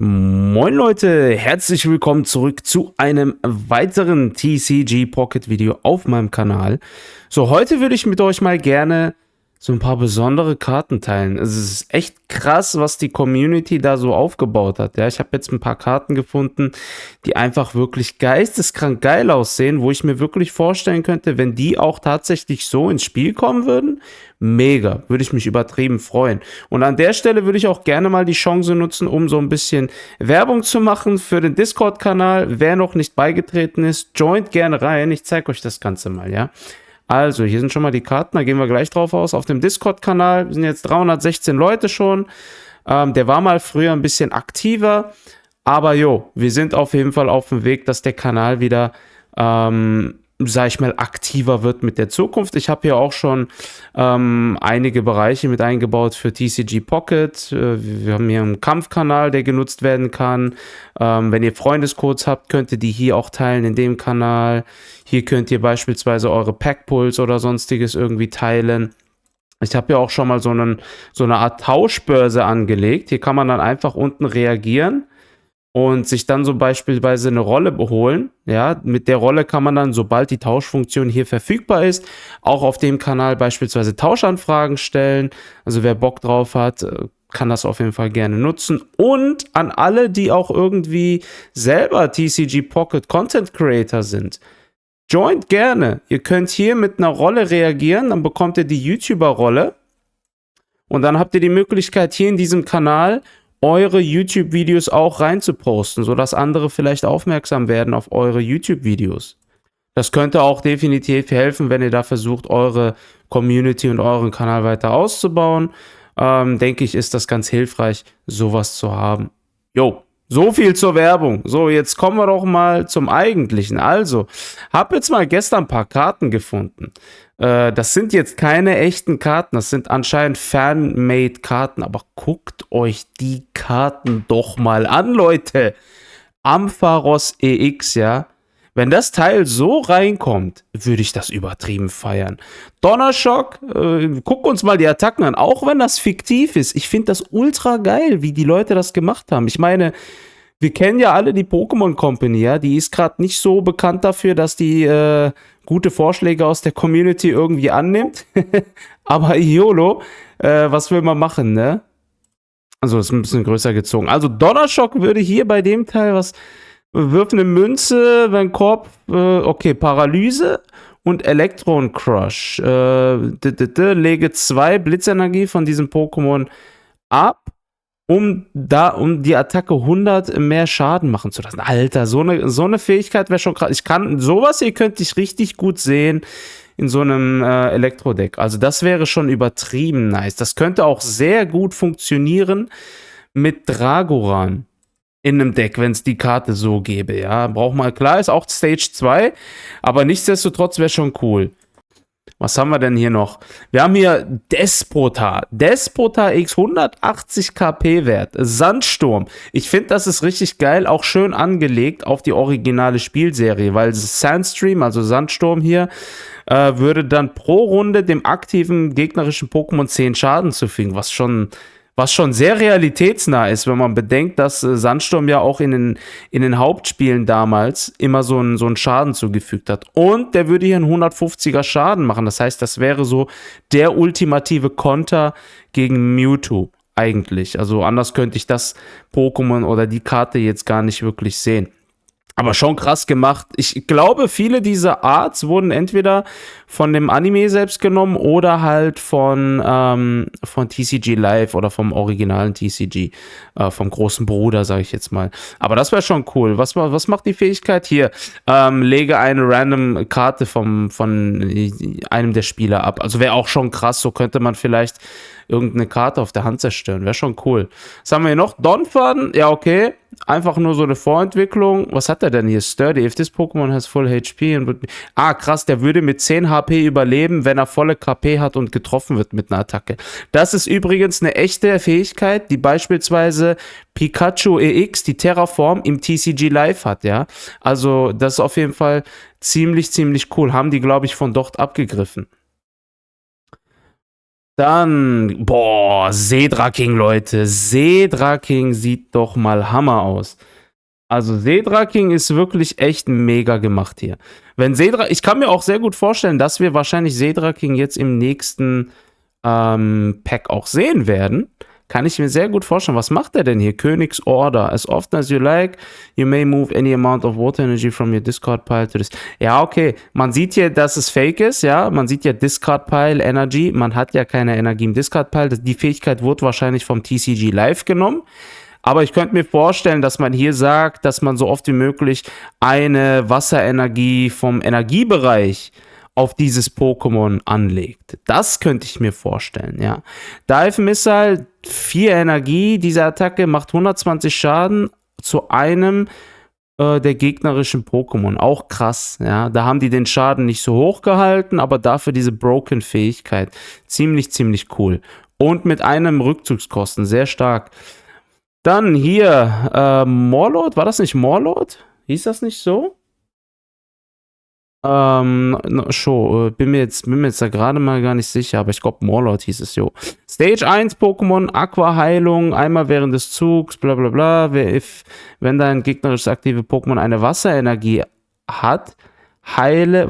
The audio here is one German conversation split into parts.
Moin Leute, herzlich willkommen zurück zu einem weiteren TCG Pocket Video auf meinem Kanal. So, heute würde ich mit euch mal gerne so ein paar besondere Karten teilen. Es ist echt krass, was die Community da so aufgebaut hat. Ja, ich habe jetzt ein paar Karten gefunden, die einfach wirklich geisteskrank geil aussehen, wo ich mir wirklich vorstellen könnte, wenn die auch tatsächlich so ins Spiel kommen würden, mega, würde ich mich übertrieben freuen. Und an der Stelle würde ich auch gerne mal die Chance nutzen, um so ein bisschen Werbung zu machen für den Discord-Kanal. Wer noch nicht beigetreten ist, joint gerne rein. Ich zeige euch das Ganze mal, ja. Also, hier sind schon mal die Karten, da gehen wir gleich drauf aus. Auf dem Discord-Kanal sind jetzt 316 Leute schon. Der war mal früher ein bisschen aktiver. Aber jo, wir sind auf jeden Fall auf dem Weg, dass der Kanal wieder, sag ich mal, aktiver wird mit der Zukunft. Ich habe hier auch schon einige Bereiche mit eingebaut für TCG Pocket. Wir haben hier einen Kampfkanal, der genutzt werden kann. Wenn ihr Freundescodes habt, könnt ihr die hier auch teilen in dem Kanal. Hier könnt ihr beispielsweise eure Packpulls oder sonstiges irgendwie teilen. Ich habe ja auch schon mal so eine Art Tauschbörse angelegt. Hier kann man dann einfach unten reagieren und sich dann so beispielsweise eine Rolle holen. Ja, mit der Rolle kann man dann, sobald die Tauschfunktion hier verfügbar ist, auch auf dem Kanal beispielsweise Tauschanfragen stellen. Also wer Bock drauf hat, kann das auf jeden Fall gerne nutzen. Und an alle, die auch irgendwie selber TCG Pocket Content Creator sind, joint gerne. Ihr könnt hier mit einer Rolle reagieren, dann bekommt ihr die YouTuber-Rolle. Und dann habt ihr die Möglichkeit, hier in diesem Kanal eure YouTube-Videos auch reinzuposten, sodass andere vielleicht aufmerksam werden auf eure YouTube-Videos. Das könnte auch definitiv helfen, wenn ihr da versucht, eure Community und euren Kanal weiter auszubauen. Denke ich, ist das ganz hilfreich, sowas zu haben. Jo, so viel zur Werbung. So, jetzt kommen wir doch mal zum Eigentlichen. Also, habe jetzt mal gestern ein paar Karten gefunden. Das sind jetzt keine echten Karten, das sind anscheinend Fan-Made-Karten. Aber guckt euch die Karten doch mal an, Leute. Ampharos EX, ja. Wenn das Teil so reinkommt, würde ich das übertrieben feiern. Donnerschock, guck uns mal die Attacken an, auch wenn das fiktiv ist. Ich finde das ultra geil, wie die Leute das gemacht haben. Ich meine, wir kennen ja alle die Pokémon Company, ja. Die ist gerade nicht so bekannt dafür, dass die gute Vorschläge aus der Community irgendwie annimmt. Aber YOLO, was will man machen, ne? Also, ist ein bisschen größer gezogen. Also, Donnerschock würde hier bei dem Teil was. Wirf eine Münze, wenn Korb, okay, Paralyse und Elektron Crush. Lege 2 Blitzenergie von diesem Pokémon ab, um die Attacke 100 mehr Schaden machen zu lassen. Alter, so eine Fähigkeit wäre schon krass. Ich kann sowas hier könnte ich richtig gut sehen in so einem Elektro-Deck. Also das wäre schon übertrieben nice. Das könnte auch sehr gut funktionieren mit Dragoran in einem Deck, wenn es die Karte so gäbe, ja. Braucht man, klar, ist auch Stage 2, aber nichtsdestotrotz wäre schon cool. Was haben wir denn hier noch? Wir haben hier Despota. Despota X 180 KP Wert. Sandsturm. Ich finde, das ist richtig geil, auch schön angelegt auf die originale Spielserie, weil Sandstream, also Sandsturm hier, würde dann pro Runde dem aktiven gegnerischen Pokémon 10 Schaden zufügen, was schon sehr realitätsnah ist, wenn man bedenkt, dass Sandsturm ja auch in den Hauptspielen damals immer so einen Schaden zugefügt hat. Und der würde hier einen 150er Schaden machen. Das heißt, das wäre so der ultimative Konter gegen Mewtwo eigentlich. Also anders könnte ich das Pokémon oder die Karte jetzt gar nicht wirklich sehen. Aber schon krass gemacht. Ich glaube, viele dieser Arts wurden entweder von dem Anime selbst genommen oder halt von TCG Live oder vom originalen TCG, vom großen Bruder, sage ich jetzt mal. Aber das wäre schon cool. Was macht die Fähigkeit hier? Lege eine random Karte von einem der Spieler ab. Also wäre auch schon krass. So könnte man vielleicht irgendeine Karte auf der Hand zerstören. Wäre schon cool. Was haben wir hier noch? Donphan. Ja, okay. Einfach nur so eine Vorentwicklung. Was hat er denn hier? Sturdy. If this Pokémon has full HP. Krass. Der würde mit 10 HP überleben, wenn er volle KP hat und getroffen wird mit einer Attacke. Das ist übrigens eine echte Fähigkeit, die beispielsweise Pikachu EX, die Terraform, im TCG Live hat, ja. Also, das ist auf jeden Fall ziemlich, ziemlich cool. Haben die, glaube ich, von dort abgegriffen. Dann, boah, Seedraking, Leute. Seedraking sieht doch mal Hammer aus. Also Seedraking ist wirklich echt mega gemacht hier. Ich kann mir auch sehr gut vorstellen, dass wir wahrscheinlich Seedraking jetzt im nächsten Pack auch sehen werden. Kann ich mir sehr gut vorstellen. Was macht er denn hier? Königsorder. As often as you like, you may move any amount of water energy from your discard pile to this. Ja, okay. Man sieht hier, dass es fake ist, ja. Man sieht ja Discard Pile Energy. Man hat ja keine Energie im Discard Pile. Die Fähigkeit wurde wahrscheinlich vom TCG Live genommen. Aber ich könnte mir vorstellen, dass man hier sagt, dass man so oft wie möglich eine Wasserenergie vom Energiebereich auf dieses Pokémon anlegt. Das könnte ich mir vorstellen, ja. Dive Missile, 4 Energie. Diese Attacke macht 120 Schaden zu einem der gegnerischen Pokémon. Auch krass, ja. Da haben die den Schaden nicht so hoch gehalten, aber dafür diese Broken-Fähigkeit. Ziemlich, ziemlich cool. Und mit einem Rückzugskosten, sehr stark. Dann hier, Morlord, war das nicht Morlord? Hieß das nicht so? Bin mir jetzt da gerade mal gar nicht sicher, aber ich glaube Morlord hieß es, jo. Stage 1 Pokémon, Aqua-Heilung, einmal während des Zugs, bla bla bla. Wenn dein gegnerisches aktive Pokémon eine Wasserenergie hat, heile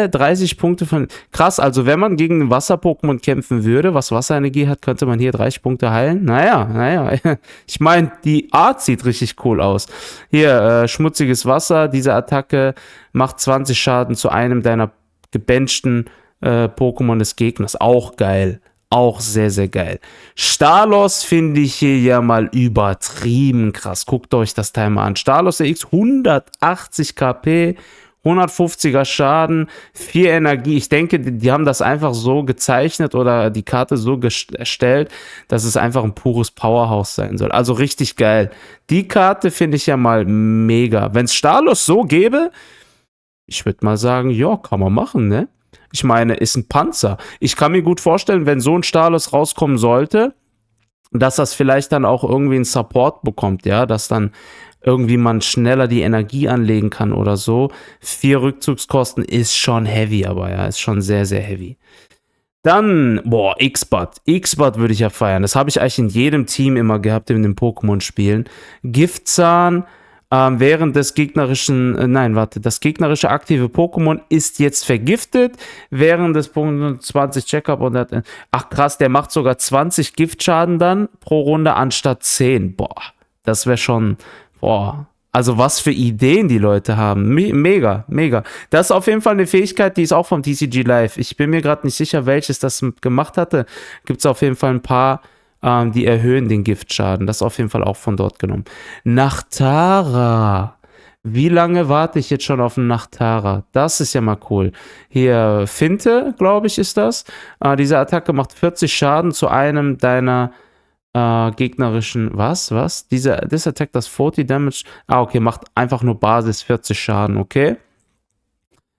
30 Punkte von. Krass, also wenn man gegen ein Wasser-Pokémon kämpfen würde, was Wasserenergie hat, könnte man hier 30 Punkte heilen. Naja. Ich meine, die Art sieht richtig cool aus. Hier, schmutziges Wasser. Diese Attacke macht 20 Schaden zu einem deiner gebenchten Pokémon des Gegners. Auch geil. Auch sehr, sehr geil. Stalos finde ich hier ja mal übertrieben krass. Guckt euch das Teil mal an. Stalos X, 180 KP. 150er Schaden, 4 Energie. Ich denke, die haben das einfach so gezeichnet oder die Karte so erstellt, dass es einfach ein pures Powerhouse sein soll. Also richtig geil. Die Karte finde ich ja mal mega. Wenn es Stalos so gäbe, ich würde mal sagen, ja, kann man machen, ne? Ich meine, ist ein Panzer. Ich kann mir gut vorstellen, wenn so ein Stalos rauskommen sollte, dass das vielleicht dann auch irgendwie einen Support bekommt, ja, dass dann irgendwie man schneller die Energie anlegen kann oder so. 4 Rückzugskosten ist schon heavy, aber ja, ist schon sehr, sehr heavy. Dann, boah, X-Bud. X-Bud würde ich ja feiern. Das habe ich eigentlich in jedem Team immer gehabt in den Pokémon-Spielen. Giftzahn, während des gegnerischen, das gegnerische aktive Pokémon ist jetzt vergiftet, während des Pokémon 20 Check-up und ach krass, der macht sogar 20 Giftschaden dann pro Runde anstatt 10. Boah, das wäre schon. Boah, also was für Ideen die Leute haben. Mega, mega. Das ist auf jeden Fall eine Fähigkeit, die ist auch vom TCG Live. Ich bin mir gerade nicht sicher, welches das gemacht hatte. Gibt es auf jeden Fall ein paar, die erhöhen den Giftschaden. Das ist auf jeden Fall auch von dort genommen. Nachtara. Wie lange warte ich jetzt schon auf einen Nachtara? Das ist ja mal cool. Hier, Finte, glaube ich, ist das. Diese Attacke macht 40 Schaden zu einem deiner gegnerischen, this attack does 40 damage, okay, macht einfach nur Basis 40 Schaden, okay.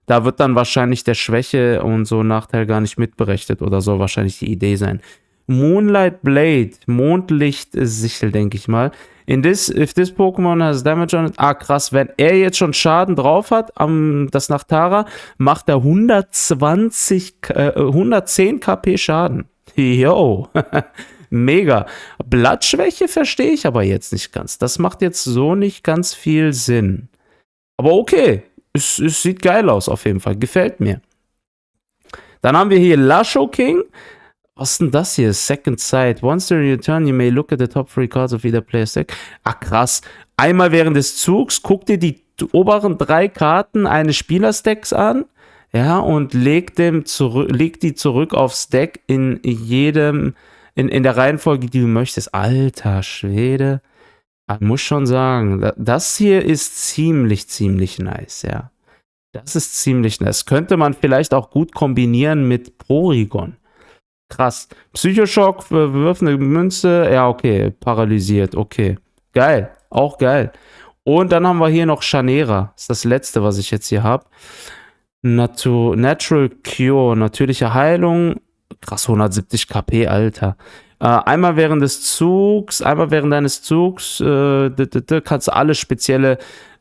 Da wird dann wahrscheinlich der Schwäche und so Nachteil gar nicht mitberechnet oder soll wahrscheinlich die Idee sein. Moonlight Blade, Mondlicht-Sichel, denke ich mal. If this Pokémon has damage on it, krass, wenn er jetzt schon Schaden drauf hat, das Nachtara, macht er 110 KP Schaden. Yo. Mega. Blattschwäche verstehe ich aber jetzt nicht ganz. Das macht jetzt so nicht ganz viel Sinn. Aber okay. Es sieht geil aus auf jeden Fall. Gefällt mir. Dann haben wir hier Lasho King. Was ist denn das hier? Second Sight. Once during your turn, you may look at the top 3 cards of either player's deck. Krass. Einmal während des Zugs guck dir die oberen 3 Karten eines Spielersdecks an. Ja, und leg die zurück aufs Deck in der Reihenfolge, die du möchtest. Alter Schwede. Ich muss schon sagen, das hier ist ziemlich, ziemlich nice, ja. Das ist ziemlich nice. Könnte man vielleicht auch gut kombinieren mit Porygon. Krass. Psychoschock, wirf eine Münze. Ja, okay. Paralysiert. Okay. Geil. Auch geil. Und dann haben wir hier noch Chanera. Das ist das letzte, was ich jetzt hier habe. Natural Cure. Natürliche Heilung. Krass, 170 KP, Alter. Einmal während deines Zugs, kannst du alle spezielle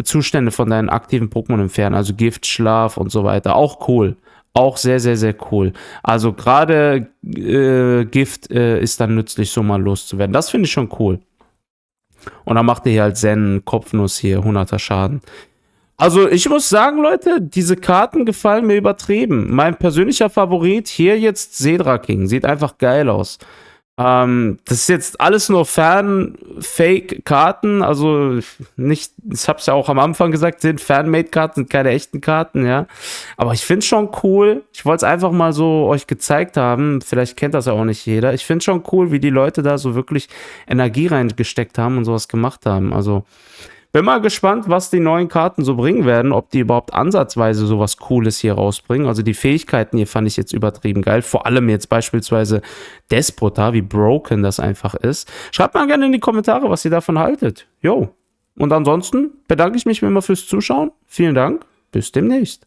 Zustände von deinen aktiven Pokémon entfernen. Also Gift, Schlaf und so weiter. Auch cool. Auch sehr, sehr, sehr cool. Also gerade Gift ist dann nützlich, so mal loszuwerden. Das finde ich schon cool. Und dann macht ihr hier halt Zen, Kopfnuss hier, 100er Schaden. Also ich muss sagen, Leute, diese Karten gefallen mir übertrieben. Mein persönlicher Favorit hier jetzt Sedra King. Sieht einfach geil aus. Das ist jetzt alles nur Fan-Fake-Karten, also nicht, ich hab's ja auch am Anfang gesagt, sind Fan-Made-Karten, sind keine echten Karten, ja. Aber ich find's schon cool. Ich wollte es einfach mal so euch gezeigt haben. Vielleicht kennt das ja auch nicht jeder. Ich find's schon cool, wie die Leute da so wirklich Energie reingesteckt haben und sowas gemacht haben. Also bin mal gespannt, was die neuen Karten so bringen werden, ob die überhaupt ansatzweise sowas Cooles hier rausbringen. Also die Fähigkeiten hier fand ich jetzt übertrieben geil. Vor allem jetzt beispielsweise Despota, wie broken das einfach ist. Schreibt mal gerne in die Kommentare, was ihr davon haltet. Jo. Und ansonsten bedanke ich mich wie immer fürs Zuschauen. Vielen Dank. Bis demnächst.